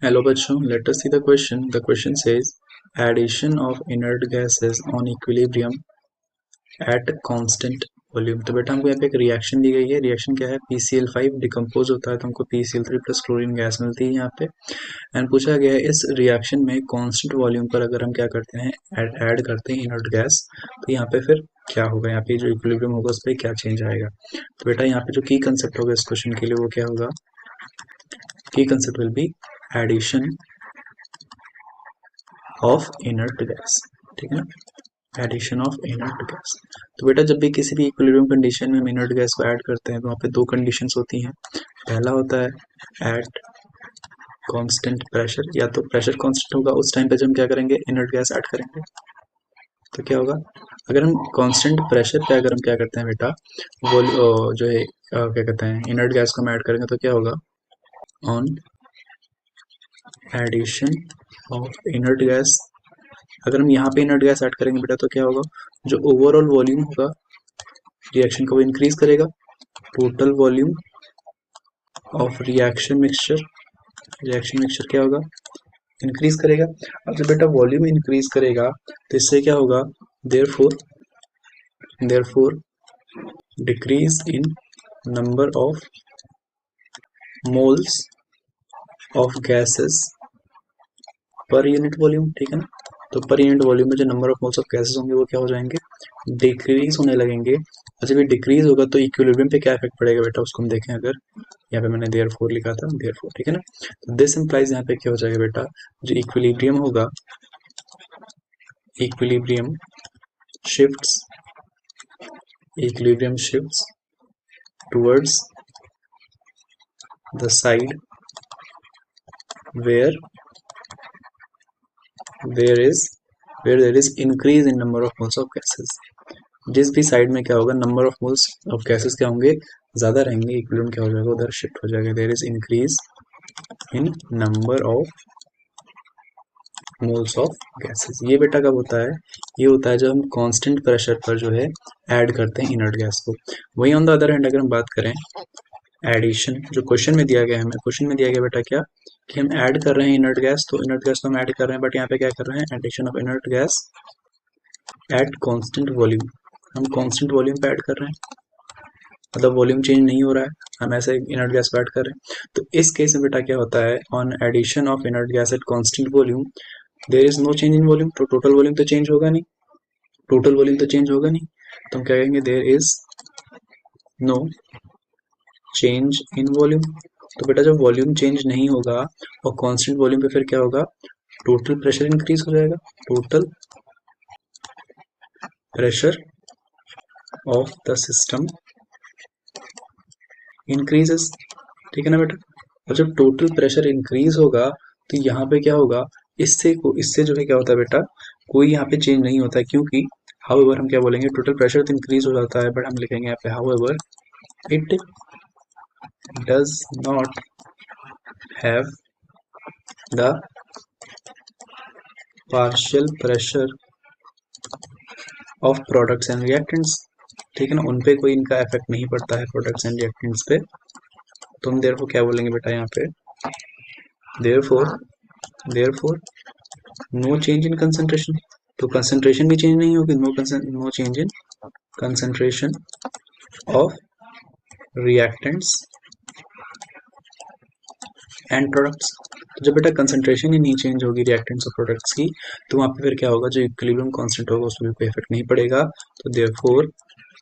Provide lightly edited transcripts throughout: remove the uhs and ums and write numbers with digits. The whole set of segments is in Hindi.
Hello बच्चों, let us see the question. The question says addition of inert gases on equilibrium at constant volume. तो बेटा हमको यहाँ पे एक रिएक्शन दी गई है। रिएक्शन क्या है? PCl5 डिकम्पोज होता है तो हमको PCl3 प्लस क्लोरीन गैस मिलती है यहाँ पे। एंड पूछा गया है इस रिएक्शन में कांस्टेंट वॉल्यूम पर अगर हम क्या करते हैं, ऐड करते हैं इनर्ट गैस, तो यहाँ पे फिर क्या होगा? यहाँ पे जो इक्विलिब्रियम होगा उस पर क्या चेंज आएगा? तो बेटा यहाँ पे जो की कंसेप्ट होगा इस क्वेश्चन के लिए वो क्या होगा? की concept will be addition of inert gas. ठीक है ना, एडिशन ऑफ इनर्ट गैस। तो बेटा जब भी किसी भी इक्विलिब्रियम कंडीशन में हम इनर्ट गैस को ऐड करते हैं तो वहाँ पे दो कंडीशंस होती हैं। पहला होता है एट कांस्टेंट प्रेशर, या तो प्रेशर कांस्टेंट होगा उस टाइम पे जब हम क्या करेंगे, इनर्ट गैस ऐड करेंगे। तो क्या होगा, अगर हम कांस्टेंट प्रेशर पे अगर हम क्या करते हैं बेटा, वो जो है क्या कहते हैं, इनर्ट गैस को हम ऐड करेंगे तो क्या होगा, on addition of inert gas. अगर हम यहाँ पे इनर्ट गैस ऐड करेंगे बेटा तो क्या होगा, जो ओवरऑल वॉल्यूम होगा रिएक्शन को वो इंक्रीज करेगा। Total volume of reaction mixture क्या होगा, इंक्रीज करेगा। अब जब बेटा वॉल्यूम इंक्रीज करेगा तो इससे क्या होगा, therefore decrease in number of moles of gases per unit volume. ठीक है ना, तो पर यूनिट वॉल्यूम में जो number of moles of gases होंगे वो क्या हो जाएंगे, डिक्रीज होने लगेंगे। और जब ये डिक्रीज होगा तो इक्विलिब्रियम पे क्या इफेक्ट पड़ेगा बेटा, उसको हम देखें। अगर यहाँ पे मैंने देयरफॉर लिखा था, देयरफॉर, ठीक है ना, तो दिस इंप्लाइज यहाँ पे क्या हो जाएगा बेटा, जो इक्विलिब्रियम होगा, equilibrium shifts towards the side where there is increase in number of moles of gases. जिस भी साइड में क्या होगा, number of moles of gases क्या होंगे, ज्यादा रहेंगे, इक्विलिब्रियम क्या हो जाएगा, उधर शिफ्ट हो जाएगा। There is increase in number of moles of gases. ये बेटा कब होता है, ये होता है जब हम कांस्टेंट प्रेशर पर जो है ऐड करते हैं इनर्ट गैस को। वही ऑन द अदर हैंड अगर हम बात करें एडिशन, जो क्वेश्चन में दिया गया है हमें, क्वेश्चन में दिया गया बेटा क्या, कि हम ऐड कर रहे हैं इनर्ट गैस, तो इनर्ट गैस तो हम ऐड कर रहे हैं, बट यहाँ पे क्या कर रहे हैं, addition of inert gas at constant volume. हम कांस्टेंट वॉल्यूम पे ऐड कर रहे हैं, मतलब वॉल्यूम चेंज नहीं हो रहा है, हम ऐसे इनर्ट गैस पे ऐड कर रहे हैं। तो इस केस में बेटा क्या होता है, on addition of inert gas at constant volume there is no change in volume. तो टोटल वॉल्यूम तो चेंज होगा नहीं, तो हम क्या कहेंगे, there is no change in volume. तो बेटा जब वॉल्यूम चेंज नहीं होगा और कांस्टेंट वॉल्यूम पे फिर क्या होगा, टोटल प्रेशर इंक्रीज हो जाएगा, total pressure of the system increases. ठीक है ना बेटा, और जब टोटल प्रेशर इंक्रीज होगा तो यहाँ पे क्या होगा, इससे जो है क्या होता है बेटा, कोई यहाँ पे चेंज नहीं होता है, क्योंकि हाउएवर हम क्या बोलेंगे, टोटल प्रेशर तो इंक्रीज हो जाता है, बट हम लिखेंगे यहाँ पे however it does not have the partial pressure of products and reactants. ठीक है ना, उनपे कोई इनका इफेक्ट नहीं पड़ता है प्रोडक्ट्स एंड रिएक्टेंट्स पे। तो हम देयरफॉर क्या बोलेंगे बेटा यहाँ पे, therefore no change in concentration. तो कंसंट्रेशन भी चेंज नहीं होगी, no change in concentration of reactants and products. तो जब बेटा कंसंट्रेशन ही नहीं चेंज होगी रिएक्टेंट्स और प्रोडक्ट्स की, तो वहां पे फिर क्या होगा, जो इक्विलिब्रियम कांस्टेंट होगा उस पर कोई इफेक्ट नहीं पड़ेगा। तो therefore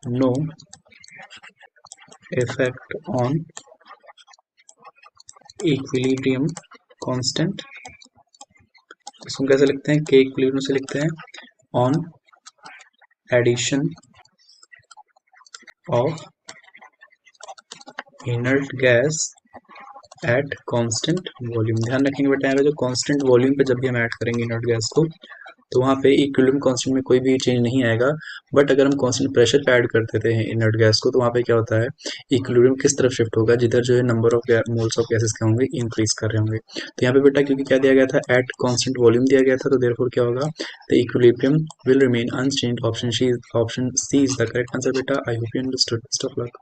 no effect on equilibrium constant. इसको कैसे लिखते हैं, के इक्विलिब्रियम से लिखते हैं, on addition of inert gas at constant volume. ध्यान रखेंगे बेटा यहाँ पे जो कांस्टेंट वॉल्यूम पे जब भी हम ऐड करेंगे इनर्ट गैस को, तो वहाँ पे इक्विलिब्रियम कांस्टेंट में कोई भी चेंज नहीं आएगा। बट अगर हम कांस्टेंट प्रेशर पे ऐड कर देते हैं इनर्ट गैस को, तो वहाँ पे क्या होता है, इक्विलिब्रियम किस तरफ शिफ्ट होगा, जिधर जो है number of moles of gases क्या होंगे, इंक्रीज कर रहे होंगे। तो यहाँ पे बेटा क्योंकि क्या दिया गया था, एट कांस्टेंट वॉल्यूम दिया गया था, तो देयरफॉर क्या होगा, the equilibrium will remain unchanged. Option C is the correct answer बेटा। I hope you understood. Best of luck.